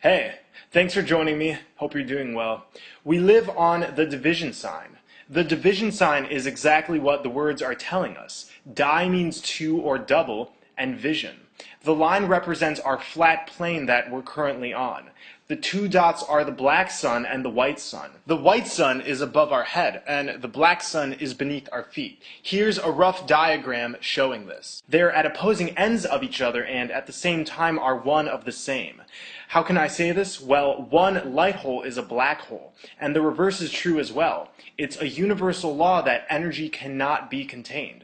Hey, thanks for joining me. Hope you're doing well. We live on the division sign. The division sign is exactly what the words are telling us. Die means two or double, and vision. The line represents our flat plane that we're currently on. The two dots are the black sun and the white sun. The white sun is above our head, and the black sun is beneath our feet. Here's a rough diagram showing this. They're at opposing ends of each other and at the same time are one of the same. How can I say this? Well, one light hole is a black hole, and the reverse is true as well. It's a universal law that energy cannot be contained.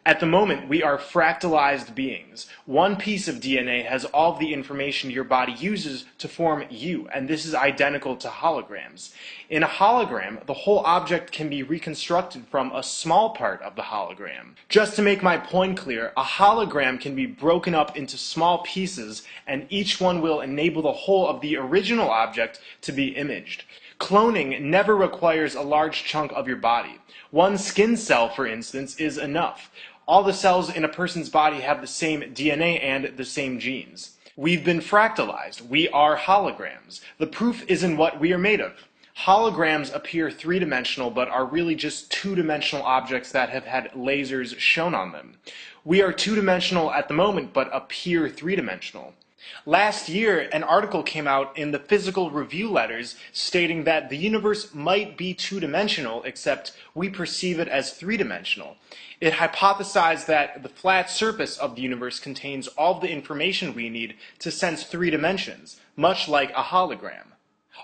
At the moment, we are fractalized beings. One piece of DNA has all of the information your body uses to form you, and this is identical to holograms. In a hologram, the whole object can be reconstructed from a small part of the hologram. Just to make my point clear, a hologram can be broken up into small pieces, and each one will enable the whole of the original object to be imaged. Cloning never requires a large chunk of your body. One skin cell, for instance, is enough. All the cells in a person's body have the same DNA and the same genes. We've been fractalized. We are holograms. The proof is in what we are made of. Holograms appear three-dimensional but are really just two-dimensional objects that have had lasers shown on them. We are two-dimensional at the moment but appear three-dimensional. Last year, an article came out in the Physical Review Letters stating that the universe might be two-dimensional, except we perceive it as three-dimensional. It hypothesized that the flat surface of the universe contains all the information we need to sense three dimensions, much like a hologram.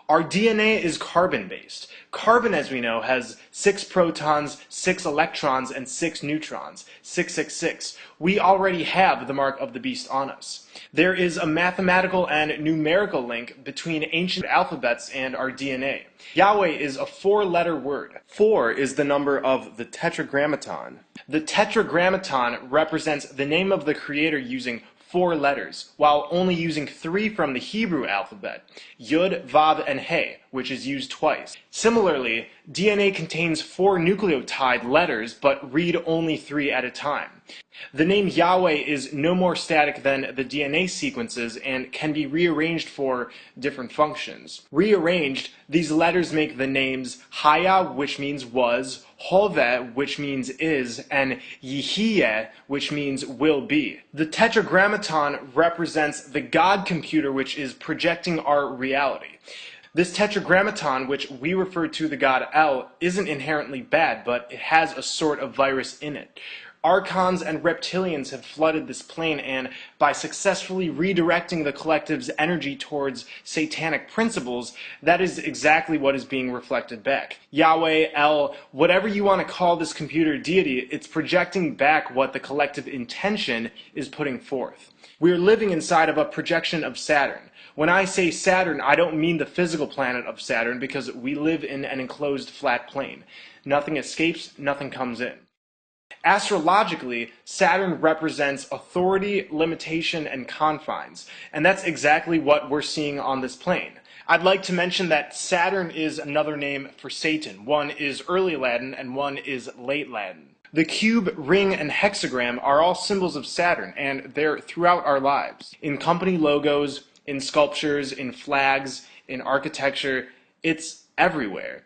Our DNA is carbon-based. Carbon, as we know, has 6 protons, 6 electrons, and 6 neutrons. 666. We already have the mark of the beast on us. There is a mathematical and numerical link between ancient alphabets and our DNA. Yahweh is a 4-letter word. 4 is the number of the Tetragrammaton. The Tetragrammaton represents the name of the Creator using 4 letters, while only using 3 from the Hebrew alphabet, Yud, Vav, and He, which is used twice. Similarly, DNA contains 4 nucleotide letters, but read only 3 at a time. The name Yahweh is no more static than the DNA sequences and can be rearranged for different functions. Rearranged, these letters make the names Haya, which means was, Hoveh, which means is, and Yihiyeh, which means will be. The Tetragrammaton represents the God computer, which is projecting our reality. This Tetragrammaton, which we refer to the god El, isn't inherently bad, but it has a sort of virus in it. Archons and reptilians have flooded this plane, and by successfully redirecting the collective's energy towards satanic principles, that is exactly what is being reflected back. Yahweh, El, whatever you want to call this computer deity, it's projecting back what the collective intention is putting forth. We're living inside of a projection of Saturn. When I say Saturn, I don't mean the physical planet of Saturn, because we live in an enclosed flat plane. Nothing escapes, nothing comes in. Astrologically, Saturn represents authority, limitation, and confines, and that's exactly what we're seeing on this plane. I'd like to mention that Saturn is another name for Satan. One is early Latin and one is late Latin. The cube, ring, and hexagram are all symbols of Saturn, and they're throughout our lives. In company logos, in sculptures, in flags, in architecture, it's everywhere.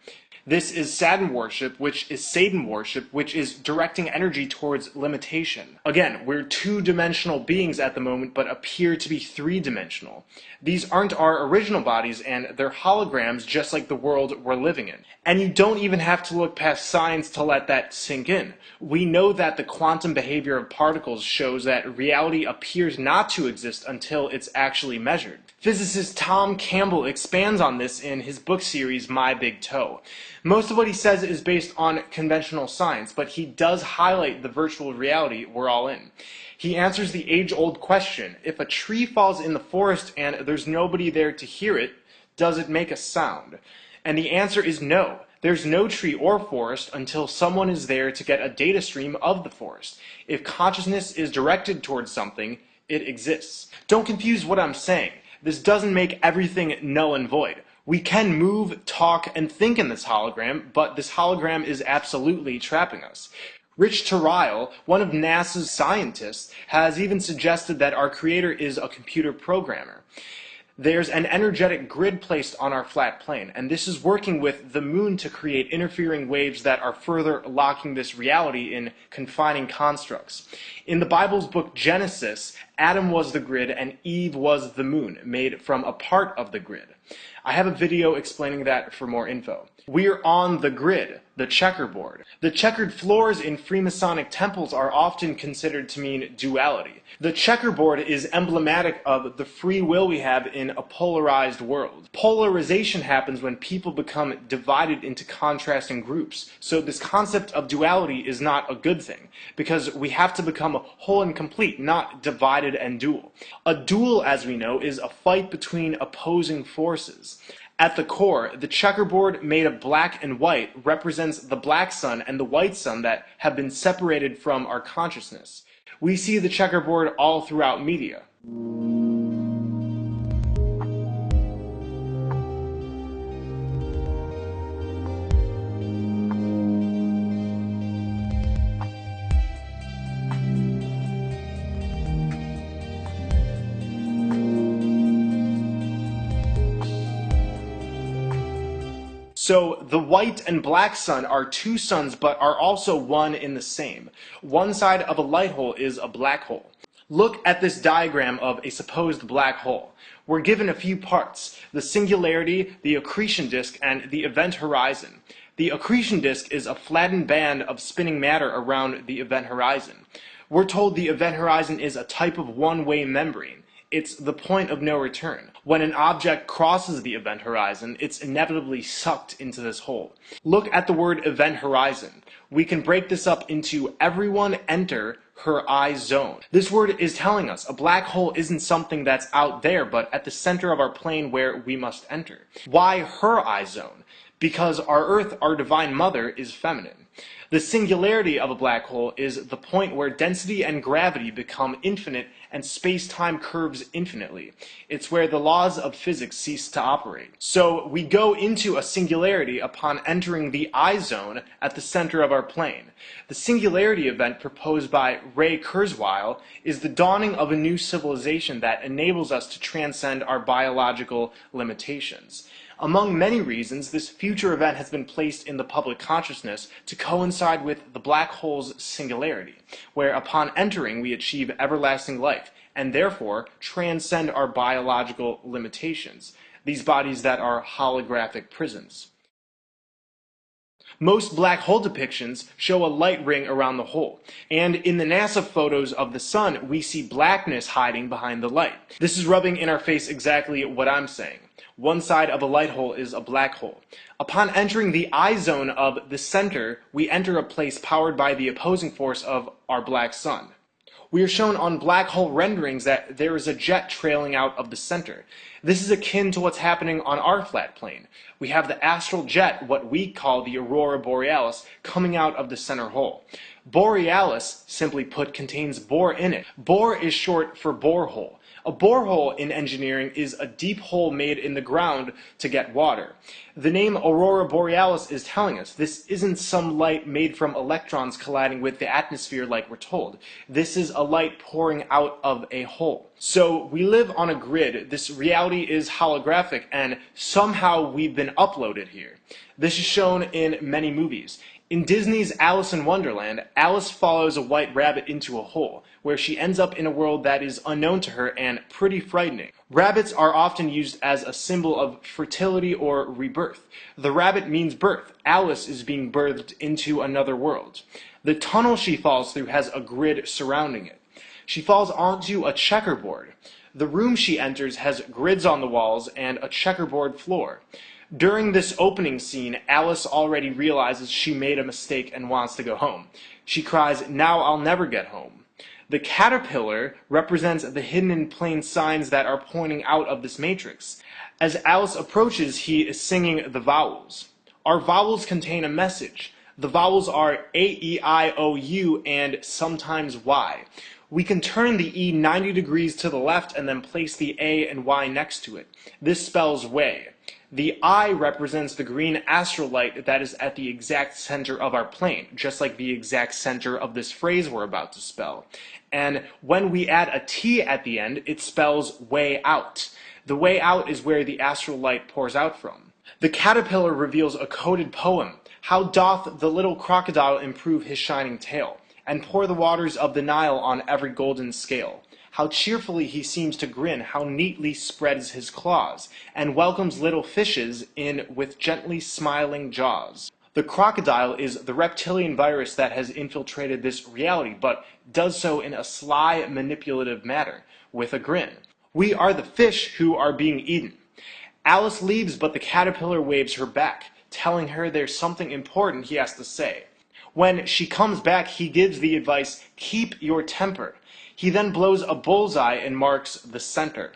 This is Saturn worship, which is Satan worship, which is directing energy towards limitation. Again, we're two-dimensional beings at the moment, but appear to be three-dimensional. These aren't our original bodies, and they're holograms just like the world we're living in. And you don't even have to look past science to let that sink in. We know that the quantum behavior of particles shows that reality appears not to exist until it's actually measured. Physicist Tom Campbell expands on this in his book series, My Big Toe. Most of what he says is based on conventional science, but he does highlight the virtual reality we're all in. He answers the age-old question: if a tree falls in the forest and there's nobody there to hear it, does it make a sound? And the answer is no. There's no tree or forest until someone is there to get a data stream of the forest. If consciousness is directed towards something, it exists. Don't confuse what I'm saying. This doesn't make everything null and void. We can move, talk, and think in this hologram, but this hologram is absolutely trapping us. Rich Terrile, one of NASA's scientists, has even suggested that our creator is a computer programmer. There's an energetic grid placed on our flat plane, and this is working with the moon to create interfering waves that are further locking this reality in confining constructs. In the Bible's book Genesis, Adam was the grid and Eve was the moon, made from a part of the grid. I have a video explaining that for more info. We're on the grid, the checkerboard. The checkered floors in Freemasonic temples are often considered to mean duality. The checkerboard is emblematic of the free will we have in a polarized world. Polarization happens when people become divided into contrasting groups. So this concept of duality is not a good thing, because we have to become whole and complete, not divided and dual. A duel, as we know, is a fight between opposing forces. At the core, the checkerboard made of black and white represents the black sun and the white sun that have been separated from our consciousness. We see the checkerboard all throughout media. So the white and black sun are two suns but are also one in the same. One side of a light hole is a black hole. Look at this diagram of a supposed black hole. We're given a few parts: the singularity, the accretion disk, and the event horizon. The accretion disk is a flattened band of spinning matter around the event horizon. We're told the event horizon is a type of one-way membrane. It's the point of no return. When an object crosses the event horizon, it's inevitably sucked into this hole. Look at the word event horizon. We can break this up into everyone enter her eye zone. This word is telling us a black hole isn't something that's out there, but at the center of our plane where we must enter. Why her eye zone? Because our Earth, our Divine Mother, is feminine. The singularity of a black hole is the point where density and gravity become infinite and space-time curves infinitely. It's where the laws of physics cease to operate. So we go into a singularity upon entering the I zone at the center of our plane. The singularity event proposed by Ray Kurzweil is the dawning of a new civilization that enables us to transcend our biological limitations. Among many reasons, this future event has been placed in the public consciousness to coincide with the black hole's singularity, where upon entering we achieve everlasting life, and therefore transcend our biological limitations, these bodies that are holographic prisons. Most black hole depictions show a light ring around the hole, and in the NASA photos of the sun, we see blackness hiding behind the light. This is rubbing in our face exactly what I'm saying. One side of a light hole is a black hole. Upon entering the I zone of the center, we enter a place powered by the opposing force of our black sun. We are shown on black hole renderings that there is a jet trailing out of the center. This is akin to what's happening on our flat plane. We have the astral jet, what we call the aurora borealis, coming out of the center hole. Borealis, simply put, contains bore in it. Bore is short for borehole. A borehole in engineering is a deep hole made in the ground to get water. The name aurora borealis is telling us this isn't some light made from electrons colliding with the atmosphere like we're told. This is a light pouring out of a hole. So we live on a grid. This reality is holographic, and somehow we've been uploaded here. This is shown in many movies. In Disney's Alice in Wonderland, Alice follows a white rabbit into a hole, where she ends up in a world that is unknown to her and pretty frightening. Rabbits are often used as a symbol of fertility or rebirth. The rabbit means birth. Alice is being birthed into another world. The tunnel she falls through has a grid surrounding it. She falls onto a checkerboard. The room she enters has grids on the walls and a checkerboard floor. During this opening scene, Alice already realizes she made a mistake and wants to go home. She cries, "Now I'll never get home." The caterpillar represents the hidden in plain signs that are pointing out of this matrix. As Alice approaches, he is singing the vowels. Our vowels contain a message. The vowels are A, E, I, O, U, and sometimes Y. We can turn the E 90 degrees to the left and then place the A and Y next to it. This spells way. The I represents the green astral light that is at the exact center of our plane, just like the exact center of this phrase we're about to spell. And when we add a T at the end, it spells way out. The way out is where the astral light pours out from. The caterpillar reveals a coded poem. How doth the little crocodile improve his shining tail, and pour the waters of the Nile on every golden scale? How cheerfully he seems to grin, how neatly spreads his claws, and welcomes little fishes in with gently smiling jaws. The crocodile is the reptilian virus that has infiltrated this reality, but does so in a sly, manipulative manner, with a grin. We are the fish who are being eaten. Alice leaves, but the caterpillar waves her back, telling her there's something important he has to say. When she comes back, he gives the advice, keep your temper. He then blows a bullseye and marks the center.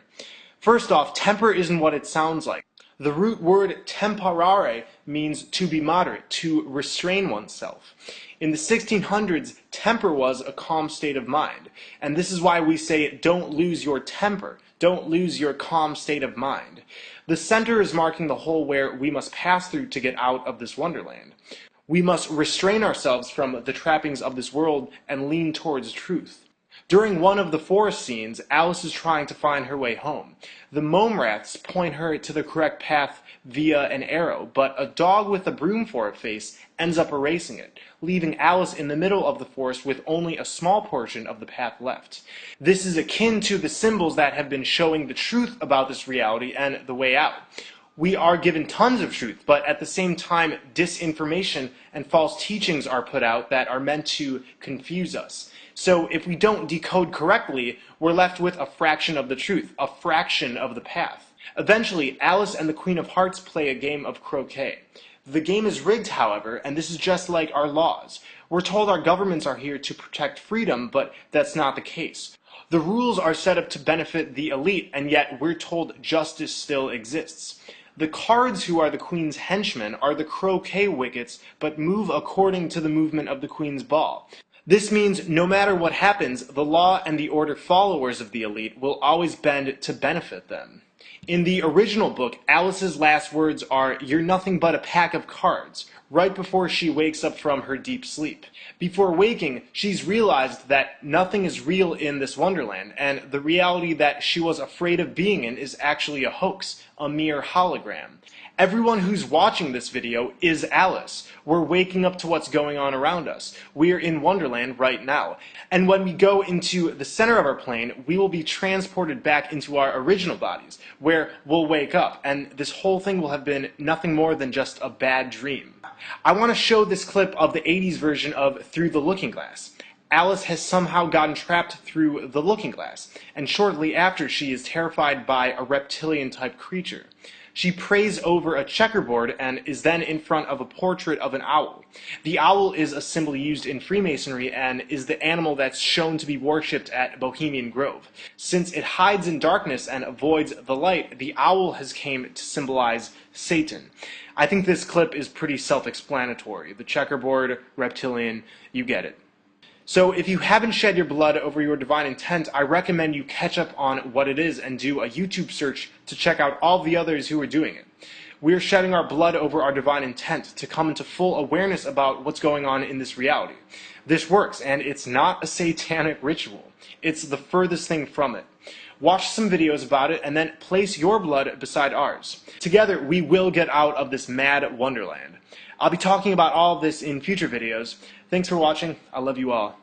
First off, temper isn't what it sounds like. The root word temperare means to be moderate, to restrain oneself. In the 1600s, temper was a calm state of mind. And this is why we say, don't lose your temper. Don't lose your calm state of mind. The center is marking the hole where we must pass through to get out of this wonderland. We must restrain ourselves from the trappings of this world and lean towards truth. During one of the forest scenes, Alice is trying to find her way home. The mome rats point her to the correct path via an arrow, but a dog with a broom for a face ends up erasing it, leaving Alice in the middle of the forest with only a small portion of the path left. This is akin to the symbols that have been showing the truth about this reality and the way out. We are given tons of truth, but at the same time, disinformation and false teachings are put out that are meant to confuse us. So if we don't decode correctly, we're left with a fraction of the truth, a fraction of the path. Eventually, Alice and the Queen of Hearts play a game of croquet. The game is rigged, however, and this is just like our laws. We're told our governments are here to protect freedom, but that's not the case. The rules are set up to benefit the elite, and yet we're told justice still exists. The cards who are the Queen's henchmen are the croquet wickets, but move according to the movement of the Queen's ball. This means no matter what happens, the law and the order followers of the elite will always bend to benefit them. In the original book, Alice's last words are, "You're nothing but a pack of cards," right before she wakes up from her deep sleep. Before waking, she's realized that nothing is real in this wonderland, and the reality that she was afraid of being in is actually a hoax, a mere hologram. Everyone who's watching this video is Alice. We're waking up to what's going on around us. We're in Wonderland right now. And when we go into the center of our plane, we will be transported back into our original bodies, where we'll wake up, and this whole thing will have been nothing more than just a bad dream. I want to show this clip of the 80s version of Through the Looking Glass. Alice has somehow gotten trapped through the looking glass, and shortly after she is terrified by a reptilian-type creature. She prays over a checkerboard and is then in front of a portrait of an owl. The owl is a symbol used in Freemasonry and is the animal that's shown to be worshipped at Bohemian Grove. Since it hides in darkness and avoids the light, the owl has came to symbolize Satan. I think this clip is pretty self-explanatory. The checkerboard, reptilian, you get it. So if you haven't shed your blood over your divine intent, I recommend you catch up on what it is and do a YouTube search to check out all the others who are doing it. We are shedding our blood over our divine intent to come into full awareness about what's going on in this reality. This works, and it's not a satanic ritual. It's the furthest thing from it. Watch some videos about it and then place your blood beside ours. Together, we will get out of this mad wonderland. I'll be talking about all of this in future videos. Thanks for watching. I love you all.